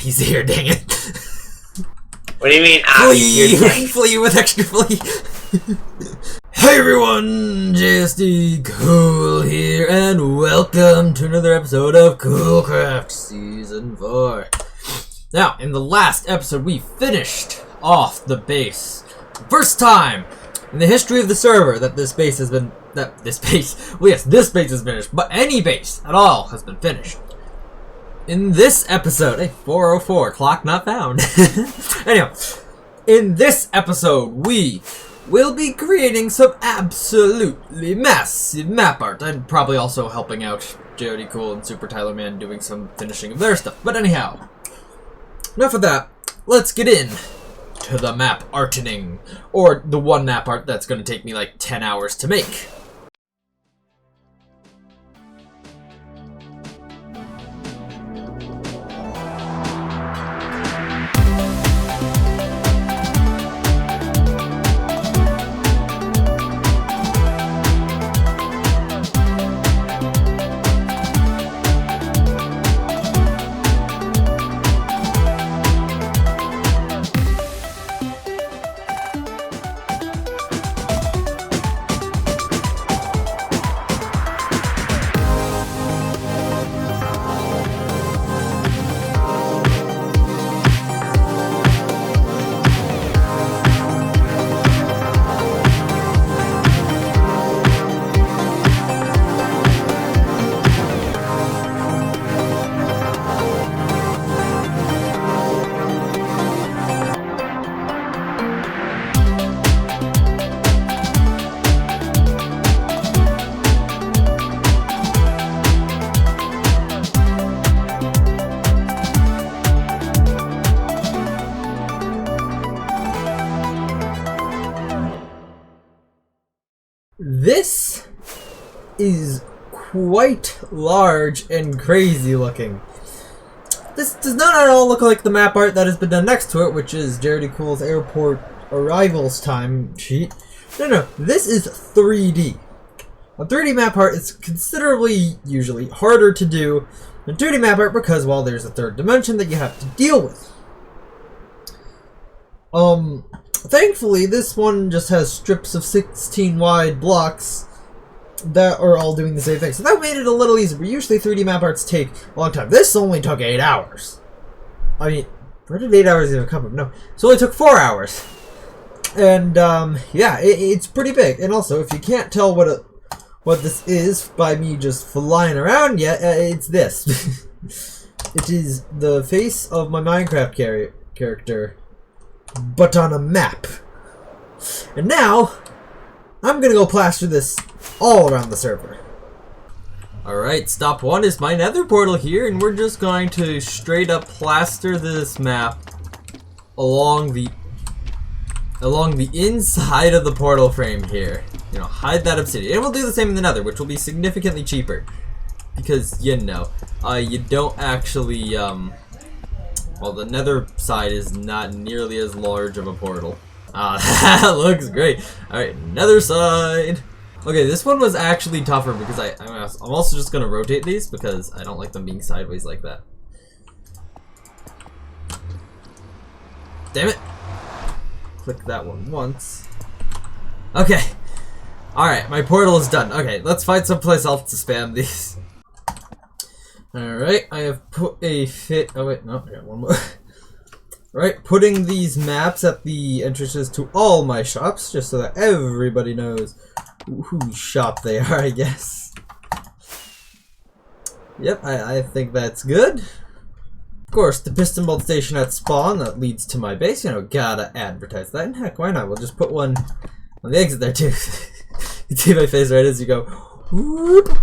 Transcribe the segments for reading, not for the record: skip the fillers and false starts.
he's here, dang it. What do you mean? Flee! Flee with extra flee! Hey everyone, JSD Cool here, and welcome to another episode of Coolcraft Season 4. Now, in the last episode, we finished off the base. First time in the history of the server that this base has been... this base is finished, but any base at all has been finished. In this episode, hey, 404, clock not found. Anyhow, in this episode, we will be creating some absolutely massive map art. And probably also helping out JOD Cool and Super Tyler Man doing some finishing of their stuff. But anyhow, enough of that. Let's get in to the map artening. Or the one map art that's going to take me like 10 hours to make. This is quite large and crazy looking. This does not at all look like the map art that has been done next to it, which is JOD Cool's airport arrivals time sheet. No, this is 3D. A 3D map art is considerably, usually, harder to do than 2D map art because, well, there's a third dimension that you have to deal with. Thankfully, this one just has strips of 16 wide blocks that are all doing the same thing. So that made it a little easier. Usually 3D map arts take a long time. This only took 8 hours. I mean, where did 8 hours even come from? No, it only took 4 hours. And, yeah, it's pretty big. And also, if you can't tell what this is by me just flying around yet, it's this. It is the face of my Minecraft character, but on a map. And now, I'm gonna go plaster this all around the server. Alright, stop one is my nether portal here, and we're just going to straight up plaster this map along the inside of the portal frame here. You know, hide that obsidian. And we'll do the same in the nether, which will be significantly cheaper. Because, you know, you don't actually, well, the nether side is not nearly as large of a portal. That looks great. Alright, nether side. Okay, this one was actually tougher because I'm also just going to rotate these because I don't like them being sideways like that. Damn it. Click that one once. Okay. Alright, my portal is done. Okay, let's find someplace else to spam these. Alright, I have put a oh wait, no, I got one more. Right, putting these maps at the entrances to all my shops, just so that everybody knows whose shop they are, I guess. Yep, I think that's good. Of course, the piston bolt station at spawn that leads to my base, you know, gotta advertise that. And heck, why not? We'll just put one on the exit there too. You can see my face right as you go, whoop.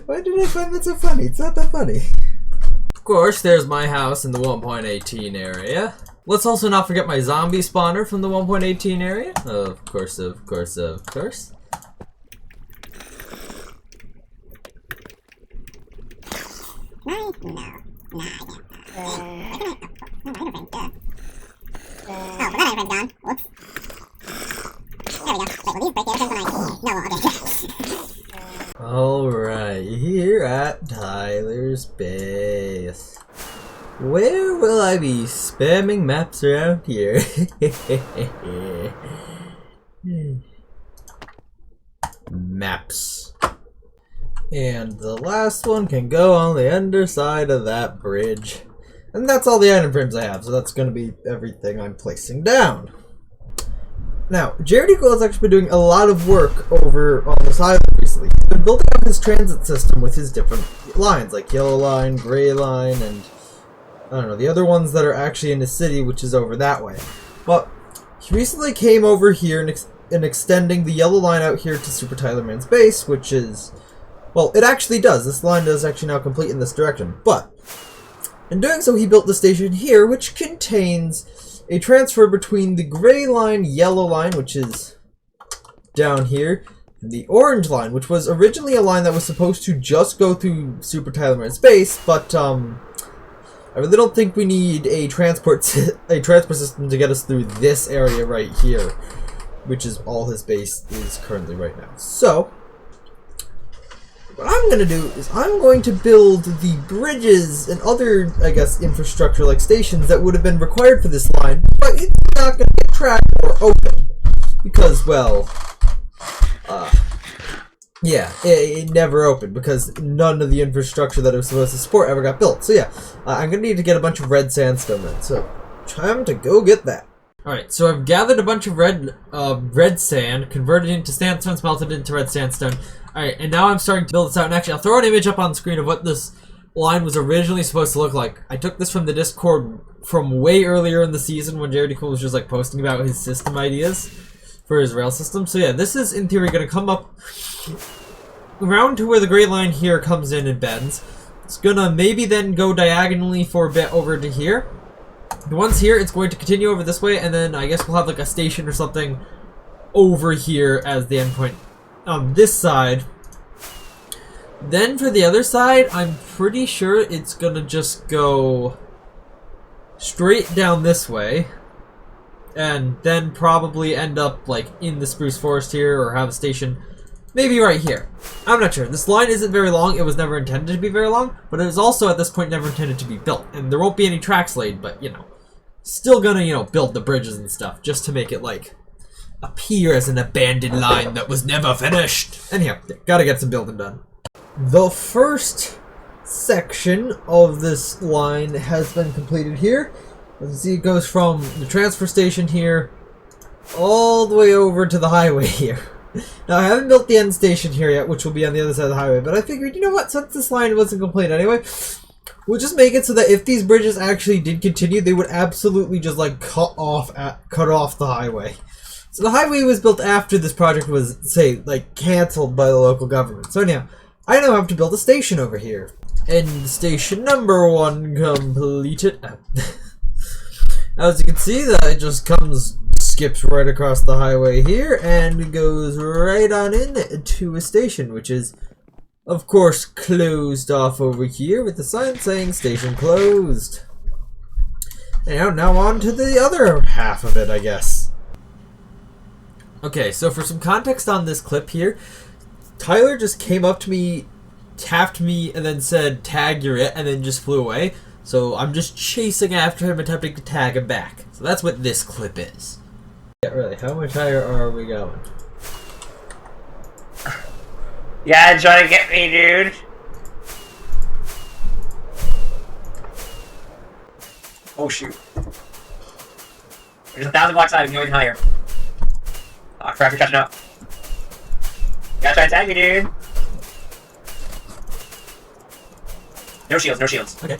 Why did I find that so funny? It's not that funny. Of course, there's my house in the 1.18 area. Let's also not forget my zombie spawner from the 1.18 area. Of course, of course, of course. No, I can't. Oh, but that item's gone. Whoops. There we go. Wait, will these break the items when I... No, okay. Alright, here at Tyler's base. will I be spamming maps around here? Maps. And the last one can go on the underside of that bridge. And that's all the item frames I have, so that's going to be everything I'm placing down. Now, Jared Eagle has actually been doing a lot of work over on this island recently. He's been building up his transit system with his different lines, like Yellow Line, Gray Line, and I don't know, the other ones that are actually in the city, which is over that way. But he recently came over here and extending the Yellow Line out here to Super Tyler Man's base, which is, well, it actually does. This line does actually now complete in this direction. But in doing so, he built the station here, which contains a transfer between the Gray Line, Yellow Line, which is down here, and the Orange Line, which was originally a line that was supposed to just go through Super Tyler Man's base, but I really don't think we need a transport system to get us through this area right here, which is all his base is currently right now. So what I'm going to do is I'm going to build the bridges and other, I guess, infrastructure like stations that would have been required for this line, but it's not going to get tracked or open because, well, yeah, it never opened because none of the infrastructure that it was supposed to support ever got built. So yeah, I'm going to need to get a bunch of red sandstone then, so time to go get that. Alright, so I've gathered a bunch of red sand, converted it into sandstone, smelted it into red sandstone. Alright, and now I'm starting to build this out. And actually, I'll throw an image up on the screen of what this line was originally supposed to look like. I took this from the Discord from way earlier in the season when Jared Cool was just like posting about his system ideas for his rail system. So yeah, this is in theory going to come up around to where the gray line here comes in and bends. It's going to maybe then go diagonally for a bit over to here. The ones here, it's going to continue over this way, and then I guess we'll have like a station or something over here as the endpoint on this side. Then for the other side, I'm pretty sure it's gonna just go straight down this way, and then probably end up like in the spruce forest here, or have a station maybe right here. I'm not sure. This line isn't very long. It was never intended to be very long, but it was also at this point never intended to be built. And there won't be any tracks laid, but you know, still gonna, you know, build the bridges and stuff just to make it like appear as an abandoned line that was never finished. Anyhow, gotta get some building done. The first section of this line has been completed here. As you can see, it goes from the transfer station here all the way over to the highway here. Now, I haven't built the end station here yet, which will be on the other side of the highway, but I figured, you know what, since this line wasn't complete anyway, we'll just make it so that if these bridges actually did continue, they would absolutely just, like, cut off the highway. So the highway was built after this project was, say, like, cancelled by the local government. So anyhow, I now have to build a station over here. And station number 1 completed. As you can see, that it just skips right across the highway here and goes right on in to a station, which is, of course, closed off over here with the sign saying station closed. And now on to the other half of it, I guess. Okay, so for some context on this clip here, Tyler just came up to me, tapped me, and then said, "Tag, you're it," and then just flew away. So I'm just chasing after him, attempting to tag him back. So that's what this clip is. Yeah, really, how much higher are we going? Yeah, trying to get me, dude. Oh shoot. There's 1,000 blocks high, going higher. Oh crap, you're catching up. Gotta try and tag me, dude. No shields, no shields. Okay.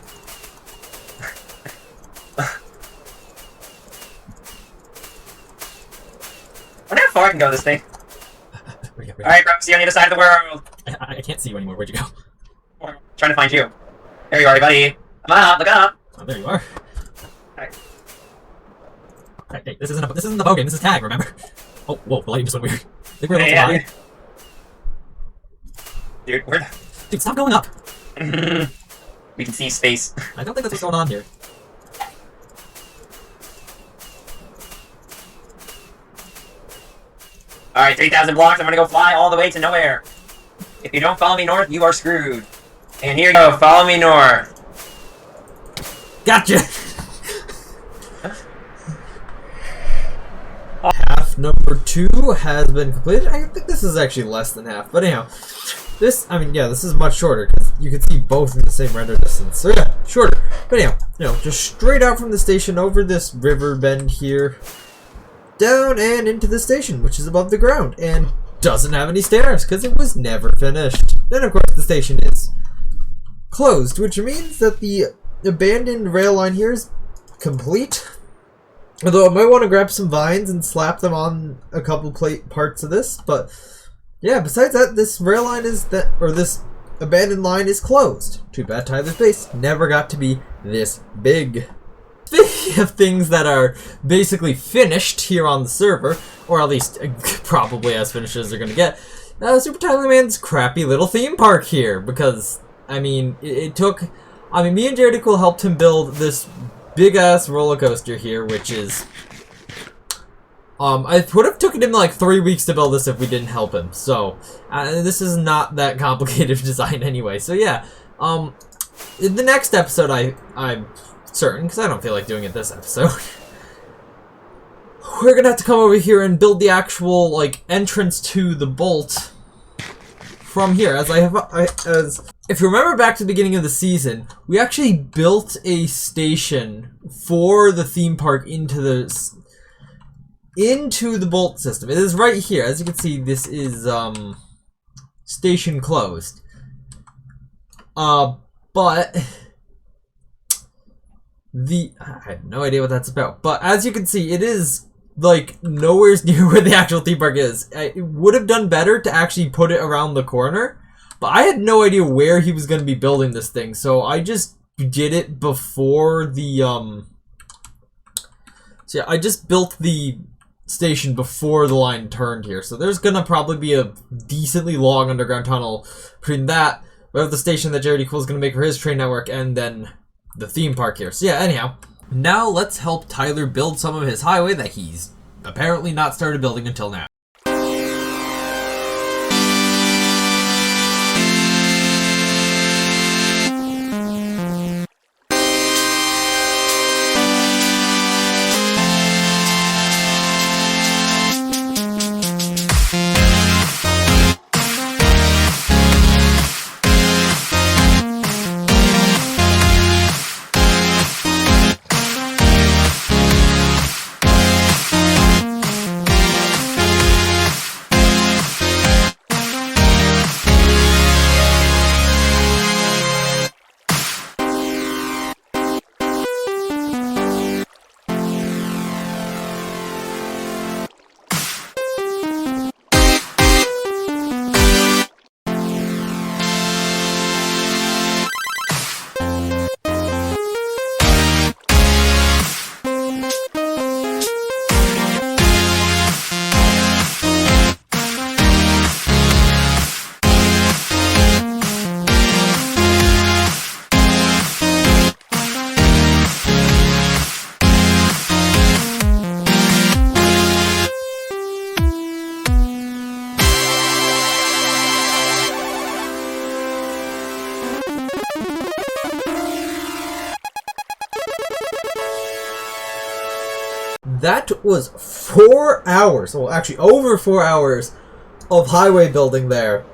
I wonder how far I can go this thing. Where'd you go? Alright, bro, see you on the other side of the world. I can't see you anymore. Where'd you go? I'm trying to find you. There you are, buddy. Come on, look up. Oh, there you are. Alright. Alright, hey, this isn't the bow game, this is tag, remember? Oh, whoa, the lighting just went weird. I think we're a little too high. Dude, where the... Dude, stop going up! We can see space. I don't think that's what's going on here. Alright, 3,000 blocks, I'm gonna go fly all the way to nowhere. If you don't follow me north, you are screwed. And here you go, follow me north. Gotcha! number 2 has been completed. I think this is actually less than half, but anyhow, this is much shorter because you can see both in the same render distance. So yeah, shorter. But anyhow, just straight out from the station over this river bend here, down and into the station, which is above the ground and doesn't have any stairs because it was never finished. Then of course the station is closed, which means that the abandoned rail line here is complete. Although I might want to grab some vines and slap them on a couple parts of this, but yeah, besides that, this rail line this abandoned line is closed. Too bad Tyler's base never got to be this big. Speaking of things that are basically finished here on the server, or at least probably as finished as they're gonna get, Super Tyler Man's crappy little theme park here, because I mean, me and Jared Equal helped him build this big-ass roller coaster here, which is... I would have taken him like 3 weeks to build this if we didn't help him, so... this is not that complicated design anyway, so yeah. In the next episode, I'm certain, because I don't feel like doing it this episode, we're gonna have to come over here and build the actual, like, entrance to the bolt from here, if you remember back to the beginning of the season, we actually built a station for the theme park into the bolt system. It is right here. As you can see, this is station closed. But I have no idea what that's about. But as you can see, it is like nowhere near where the actual theme park is. It would have done better to actually put it around the corner. But I had no idea where he was going to be building this thing, so I just did it before the, So yeah, I just built the station before the line turned here, so there's going to probably be a decently long underground tunnel between that, we have the station that Jared Equal is going to make for his train network, and then the theme park here. So yeah, anyhow, now let's help Tyler build some of his highway that he's apparently not started building until now. That was 4 hours, well actually over 4 hours of highway building there.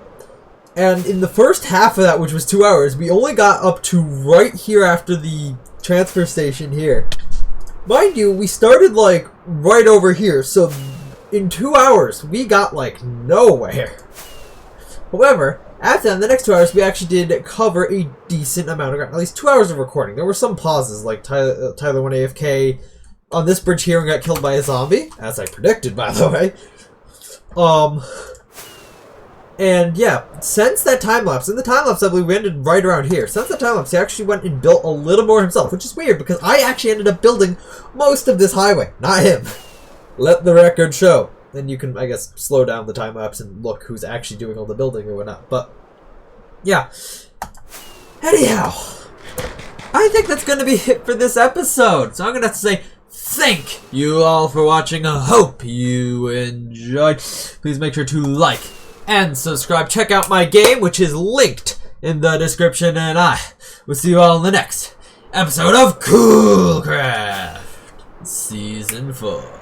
And in the first half of that, which was 2 hours, we only got up to right here after the transfer station here. Mind you, we started like right over here, so in 2 hours we got like nowhere. However, after that, in the next 2 hours, we actually did cover a decent amount of ground. At least 2 hours of recording. There were some pauses, like Tyler went AFK on this bridge here and got killed by a zombie, as I predicted, by the way. And yeah, since that time lapse, in the time lapse I believe we ended right around here. Since that time lapse, he actually went and built a little more himself, which is weird because I actually ended up building most of this highway, not him. Let the record show. Then you can, I guess, slow down the time lapse and look who's actually doing all the building or whatnot. But yeah. Anyhow, I think that's going to be it for this episode. So I'm going to have to say thank you all for watching. I hope you enjoyed. Please make sure to like and subscribe. Check out my game, which is linked in the description. And I will see you all in the next episode of Coolcraft Season 4.